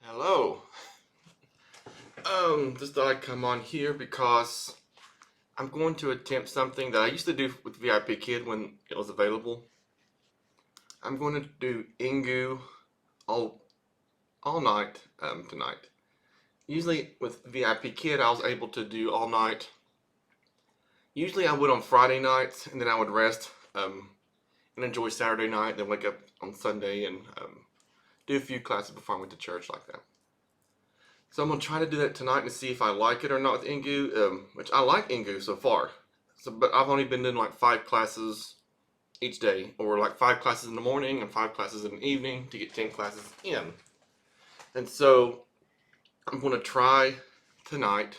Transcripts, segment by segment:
Hello. Just thought I'd come on here because I'm going to attempt something that I used to do with VIPKid when it was available. I'm going to do Engoo all all night tonight. Usually with VIPKid, I was able to do all night. Usually I would on Friday nights, and then I would rest and enjoy Saturday night, then wake up on Sunday and do a few classes before I went to church like that. So I'm gonna try to do that tonight and see if I like it or not with Engoo, which I like Engoo so far. So, but I've only been doing like 5 classes each day, or like 5 classes in the morning and 5 classes in the evening to get 10 classes in. And so I'm gonna try tonight.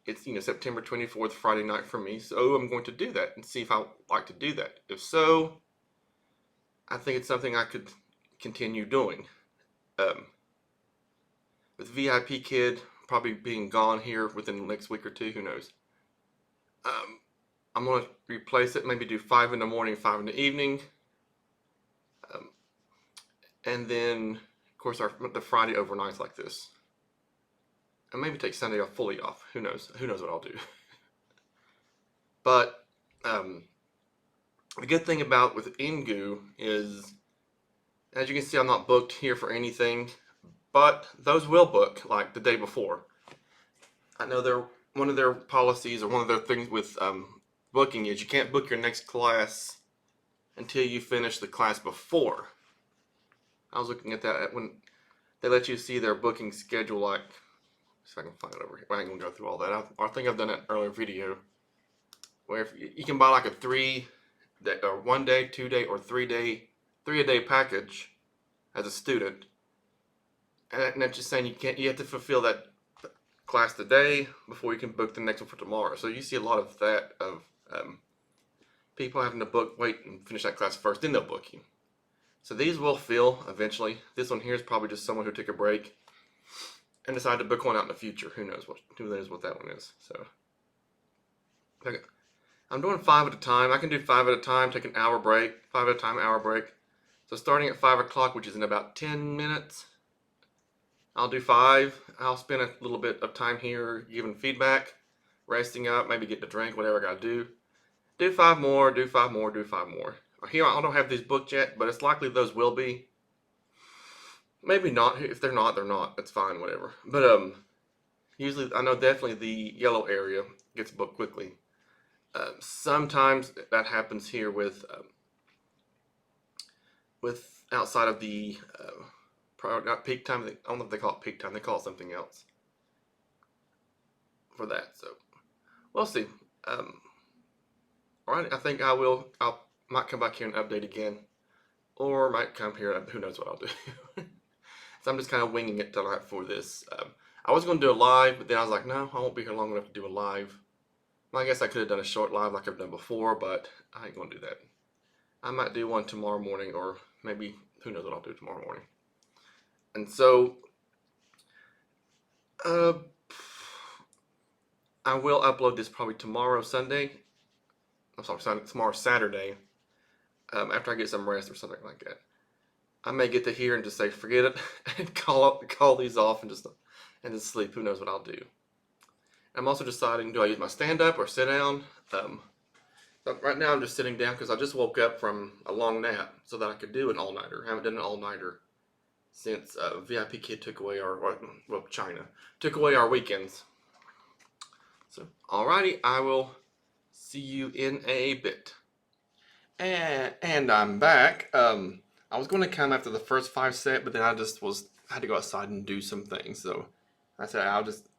It's September 24th, Friday night for me. So I'm going to do that and see if I like to do that. If so, I think it's something I could continue doing. Um, with VIPKid probably being gone here within the next week or two, who knows? Um, I'm gonna replace it. Maybe do 5 in the morning, 5 in the evening, um, and then of course the Friday overnights like this, and maybe take Sunday off fully off. Who knows? Who knows what I'll do? But um, the good thing about with Engoo is, as you can see, I'm not booked here for anything, but those will book like the day before. I know they're one of their policies or one of their things with booking is you can't book your next class until you finish the class before. I was looking at that when they let you see their booking schedule, like, see if I can find it over here. I ain't gonna go through all that. I think I've done an earlier video where if you can buy like a 3 day or 1 day, 2 day, or 3 day, 3 a day package as a student, and that's just saying you have to fulfill that class today before you can book the next one for tomorrow. So you see a lot of that of people having to wait and finish that class first, then they'll book you. So these will fill eventually. This one here is probably just someone who took a break and decided to book one out in the future. Who knows what that one is. So I'm doing 5 at a time. I can do 5 at a time, take an hour break, 5 at a time, hour break. So starting at 5 o'clock, which is in about 10 minutes, I'll do 5. I'll spend a little bit of time here giving feedback, resting up, maybe getting a drink, whatever I gotta do. Do 5 more, do 5 more, do 5 more. Here, I don't have these booked yet, but it's likely those will be. Maybe not. If they're not, they're not. That's fine, whatever. But usually, I know definitely the yellow area gets booked quickly. Sometimes that happens here with outside of the not peak time. I don't know if they call it peak time. They call it something else for that. So we'll see. All right, I think I will. Might come back here and update again, or might come here. Who knows what I'll do? So I'm just kind of winging it tonight for this. I was going to do a live, but then I was like, no, I won't be here long enough to do a live. Well, I guess I could have done a short live like I've done before, but I ain't going to do that. I might do one tomorrow morning, or maybe, who knows what I'll do tomorrow morning. And so, uh, I will upload this probably tomorrow, Sunday. I'm sorry, tomorrow, Saturday, after I get some rest or something like that. I may get to here and just say forget it and call these off and just sleep. Who knows what I'll do? I'm also deciding, do I use my stand up or sit down? But right now I'm just sitting down because I just woke up from a long nap so that I could do an all nighter. I haven't done an all nighter since VIPKid took away China took away our weekends. So alrighty, I will see you in a bit. And I'm back. I was going to come after the first 5 set, but then I had to go outside and do some things. So I said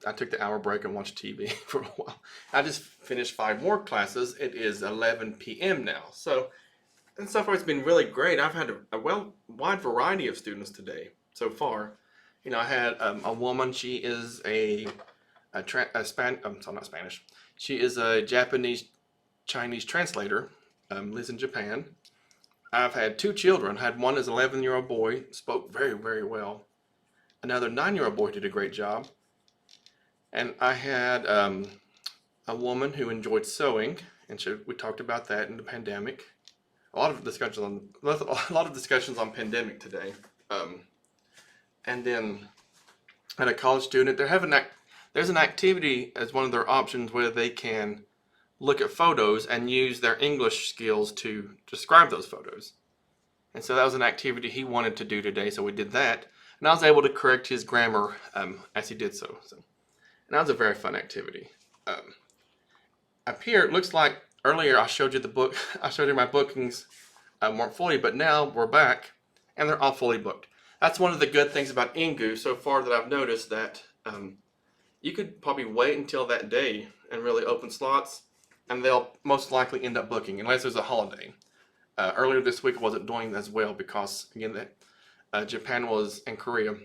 I took the hour break and watched TV for a while. I just finished 5 more classes. It is 11 p.m. now. So far it's been really great. I've had a wide variety of students today so far. I had a woman. She is I'm sorry, not Spanish. She is a Japanese Chinese translator. Lives in Japan. I've had 2 children. I had one as an 11-year-old boy, spoke very, very well. Another 9-year-old boy did a great job. And I had a woman who enjoyed sewing, and we talked about that in the pandemic. A lot of discussions on pandemic today. And then at a college student, there's an activity as one of their options where they can look at photos and use their English skills to describe those photos. And so that was an activity he wanted to do today, so we did that. And I was able to correct his grammar as he did so. And that was a very fun activity. Up here, it looks like earlier I showed you the book. I showed you my bookings weren't fully, but now we're back and they're all fully booked. That's one of the good things about Engoo so far that I've noticed, that you could probably wait until that day and really open slots, and they'll most likely end up booking unless there's a holiday. Earlier this week I wasn't doing as well because, again, Japan and Korea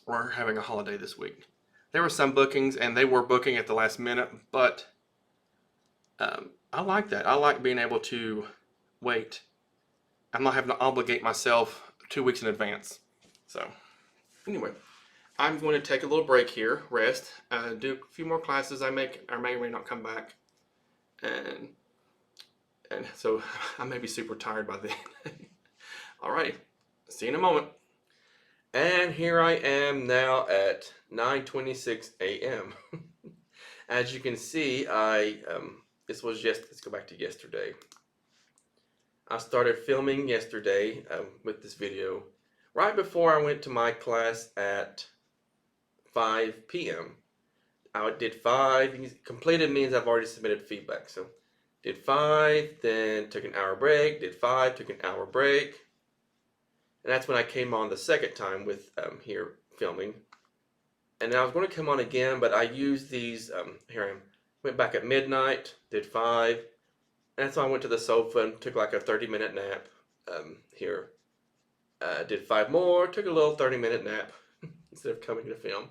were having a holiday this week. There were some bookings and they were booking at the last minute, but I like that. I like being able to wait. I'm not having to obligate myself 2 weeks in advance. So anyway, I'm going to take a little break here, rest, do a few more classes. I may or may not come back, and so I may be super tired by then. Alrighty, see you in a moment. And here I am now at 9:26 a.m. As you can see, let's go back to yesterday. I started filming yesterday with this video right before I went to my class at 5 p.m. I did 5. Completed means I've already submitted feedback. So did 5, then took an hour break, did 5, took an hour break. And that's when I came on the second time with here filming. And then I was going to come on again, but I used these, here I am, went back at midnight, did 5. And so I went to the sofa and took like a 30-minute nap here. Did 5 more, took a little 30-minute nap instead of coming to film.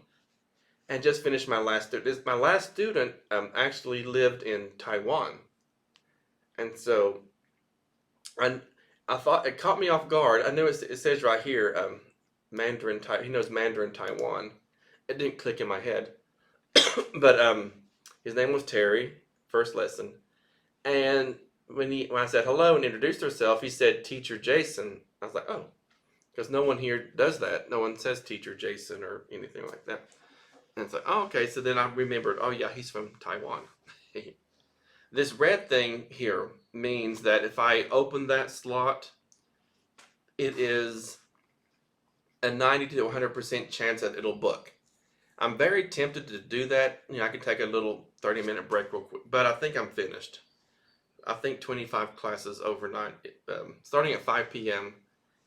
And just finished my last student. My last student actually lived in Taiwan. And so I thought, it caught me off guard. I know it says right here, Mandarin, he knows Mandarin Taiwan. It didn't click in my head. But his name was Terry, first lesson. And when I said hello and introduced herself, he said, Teacher Jason. I was like, oh, because no one here does that. No one says Teacher Jason or anything like that. And it's like, oh, okay. So then I remembered, oh yeah, he's from Taiwan. This red thing here means that if I open that slot, it is a 90 to 100% chance that it'll book. I'm very tempted to do that. I can take a little 30-minute break real quick, but I think I'm finished. I think 25 classes overnight, starting at 5 p.m.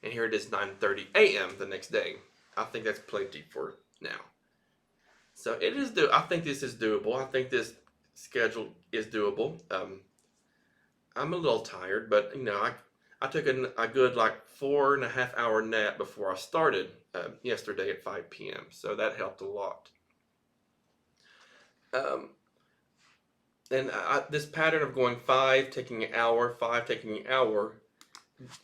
and here it is 9:30 a.m. the next day. I think that's plenty for now. So it is I think this is doable. I think this schedule is doable. I'm a little tired, but I took a good like 4.5 hour nap before I started yesterday at 5 p.m. So that helped a lot. And this pattern of going 5, taking an hour, 5, taking an hour,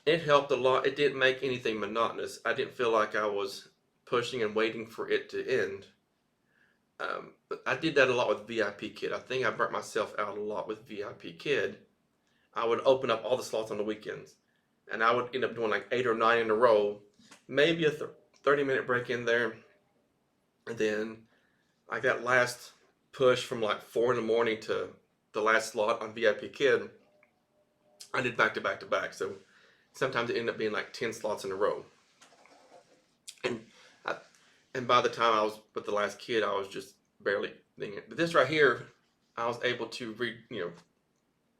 it helped a lot. It didn't make anything monotonous. I didn't feel like I was pushing and waiting for it to end. But I did that a lot with VIPKid. I think I burnt myself out a lot with VIPKid. I would open up all the slots on the weekends, and I would end up doing like 8 or 9 in a row, maybe a 30-minute break in there, and then like that last push from like 4 in the morning to the last slot on VIPKid, I did back to back to back. So sometimes it ended up being like 10 slots in a row. And by the time I was with the last kid, I was just barely thinking it. But this right here, I was able to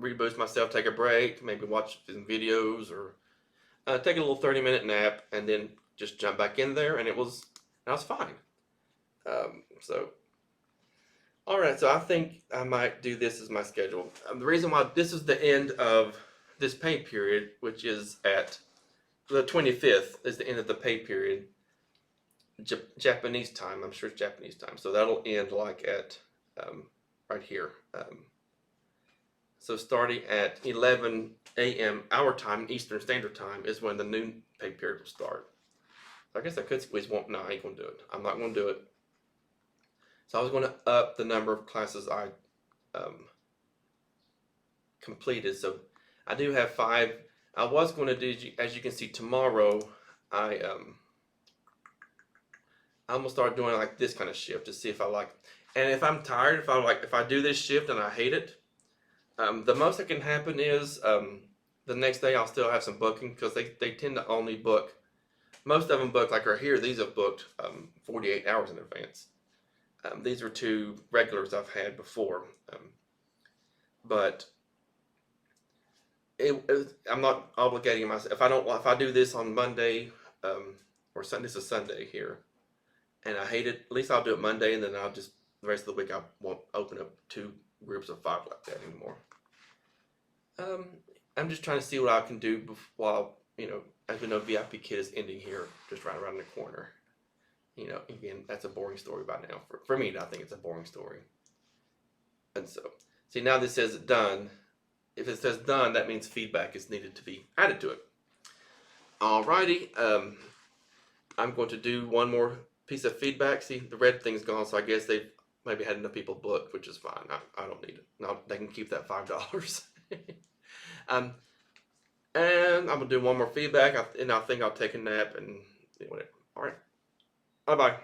reboost myself, take a break, maybe watch some videos or take a little 30-minute nap, and then just jump back in there, and I was fine. All right, so I think I might do this as my schedule. The reason why this is the end of this pay period, which is at the 25th, is the end of the pay period. Japanese time, I'm sure it's Japanese time. So that'll end like at right here. So starting at 11 a.m. our time, Eastern Standard Time, is when the noon pay period will start. So I guess I could squeeze one. No, I ain't gonna do it. I'm not gonna do it. So I was gonna up the number of classes I completed. So I do have 5. I was gonna do, as you can see, tomorrow. I'm gonna start doing like this kind of shift to see if I like it. And if I'm tired, if I do this shift and I hate it, the most that can happen is the next day I'll still have some booking because they tend to only book. Most of them book like right here. These have booked 48 hours in advance. These are two regulars I've had before, but I'm not obligating myself. If I do this on Monday or Sunday, this is Sunday here, and I hate it, at least I'll do it Monday, and then I'll just the rest of the week I won't open up two groups of 5 like that anymore. Um, I'm just trying to see what I can do while as we know, VIPKid is ending here, just right around the corner. Again, that's a boring story by now. For me, I think it's a boring story. And so, see, now this says done. If it says done, that means feedback is needed to be added to it. Alrighty, I'm going to do one more piece of feedback. See, the red thing's gone, so I guess they've maybe had enough people booked, which is fine. I don't need it. No, they can keep that $5. And I'm gonna do one more feedback, and I think I'll take a nap and whatever. All right, bye bye.